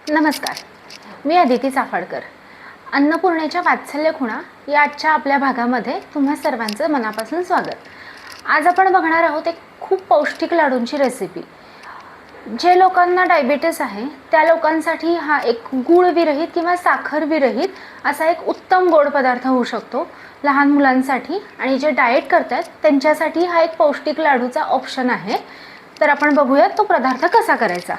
नमस्कार, मी अदिती चाफाडकर. अन्नपूर्णेच्या वात्सल्य खुणा या आजच्या आपल्या भागामध्ये तुम्हा सर्वांचं मनापासून स्वागत. आज आपण बघणार आहोत एक खूप पौष्टिक लाडूंची रेसिपी. जे लोकांना डायबिटीस आहे त्या लोकांसाठी हा एक गूळविरहित किंवा साखरविरहित असा एक उत्तम गोड पदार्थ होऊ शकतो. लहान मुलांसाठी आणि जे डाएट करतात त्यांच्यासाठी हा एक पौष्टिक लाडूचा ऑप्शन आहे. तर आपण बघूयात तो पदार्थ कसा करायचा.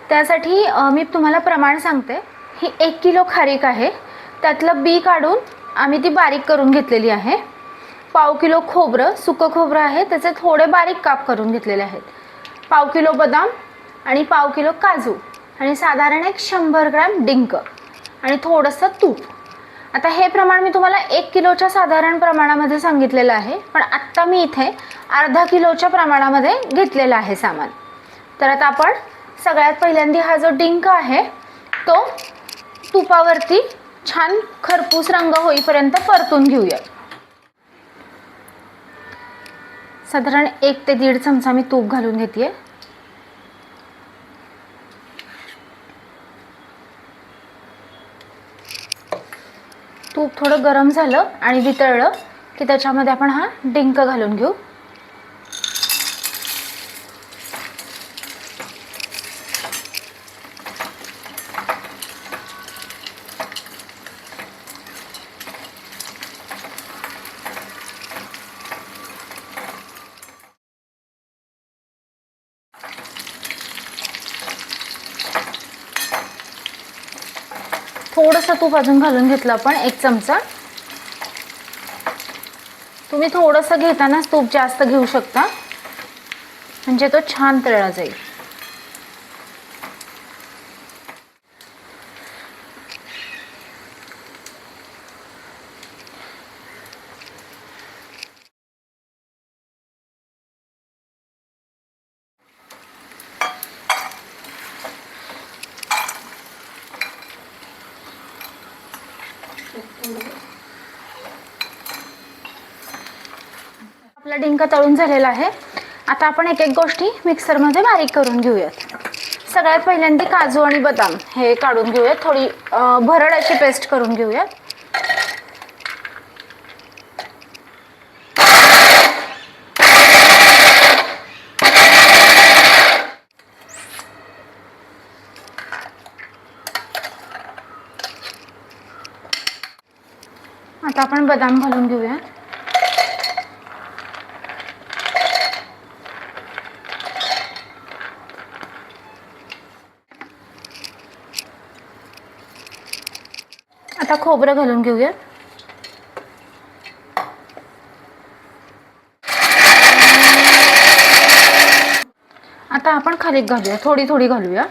त्यासाठी मी तुम्हाला प्रमाण सांगते. ही 1 किलो खारीक आहे. त्यातलं बी काढून आम्ही ती बारीक करून घेतलेली आहे. पाव किलो खोबरं, सुकं खोबरं आहे, त्याचे थोडे बारीक काप करून घेतलेले आहेत. पाव किलो बदाम आणि पाव किलो काजू आणि साधारण एक 100 ग्रॅम डिंक आणि थोडंसं तूप. आता हे प्रमाण मी तुम्हाला 1 किलोच्या साधारण प्रमाणामध्ये सांगितलेलं आहे, पण आत्ता मी इथे अर्धा किलोच्या प्रमाणामध्ये घेतलेलं आहे सामान. तर आता आपण सगळ्यात पहिल्यांदा हा जो डिंक आहे तो तुपावरती छान खरपूस रंग होईपर्यंत परतून घेऊया. साधारण 1 ते 1.5 चमचा मी तूप घालून घेते. तूप थोडं गरम झालं आणि वितळलं की त्याच्यामध्ये आपण हा डिंक घालून घेऊ. थोडंसं तूप अजून घालून घेतलं आपण 1 चमचा. तुम्ही थोडंसं घेतानाच तूप जास्त घेऊ शकता म्हणजे तो छान तळला जाईल. आपला डिंक तळून झालेला आहे. आता आपण एक एक गोष्टी मिक्सरमध्ये बारीक करून घेऊयात. सगळ्यात पहिल्यांदा काजू आणि बदाम हे काढून घेऊयात. थोडी भरड अशी पेस्ट करून घेऊयात. आता आपण बदाम घालून घेऊया. आता खोबरं घालून घेऊया. आता आपण खारीक घालूया. थोडी थोडी घालूया.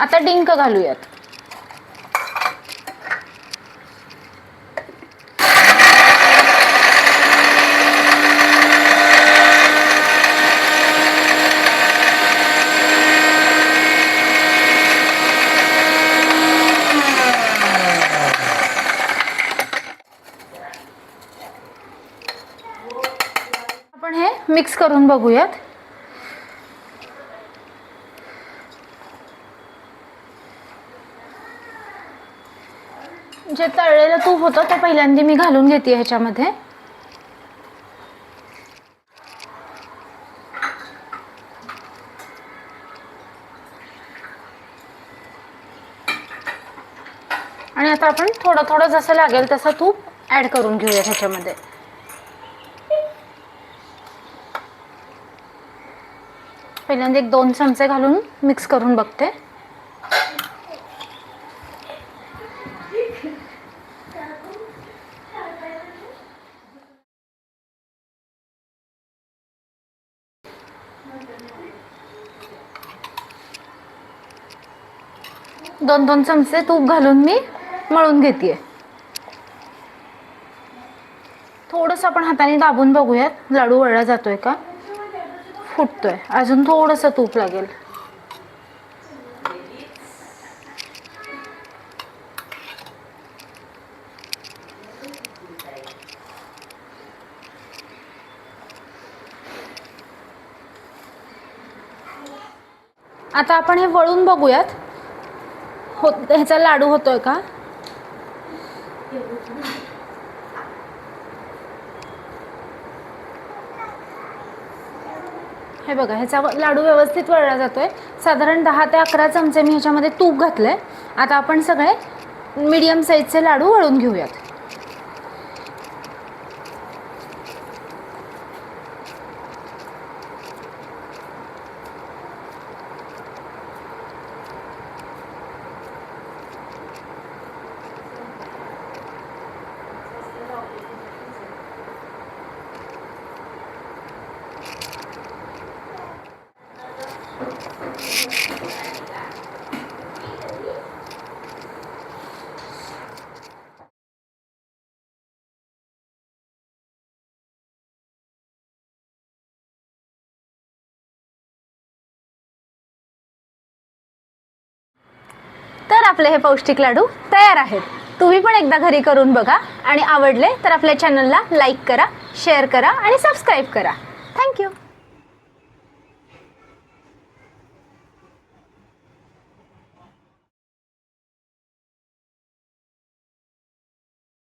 आता डिंक घालूयात. आपण हे मिक्स करून बघूयात. जे तळलेलं तूप होतं ते पहिल्यांदा मी घालून घेते ह्याच्यामध्ये. आणि आता आपण थोडं थोडं जसं लागेल तसं तूप ॲड करून घेऊया ह्याच्यामध्ये. पहिल्यांदा 1-2 चमचे घालून मिक्स करून बघते. 2-2 चमचे तूप घालून मी मळून घेते. थोडंसं आपण हाताने दाबून बघूयात लाडू वळला जातोय का, फुटतोय. अजून थोडंसं तूप लागेल. आता आपण हे वळून बघूयात ह्याचा लाडू होतोय का. हे बघा, ह्याचा लाडू व्यवस्थित वळला जातोय. साधारण 10 ते 11 चमचे मी ह्याच्यामध्ये तूप घातलंय. आता आपण सगळे मीडियम साईजचे लाडू वळून घेऊयात. तर आपले हे पौष्टिक लाडू तयार आहेत. तुम्ही पण एकदा घरी करून बघा आणि आवडले तर आपल्या चॅनलला लाईक करा, शेअर करा आणि सबस्क्राईब करा. थँक्यू.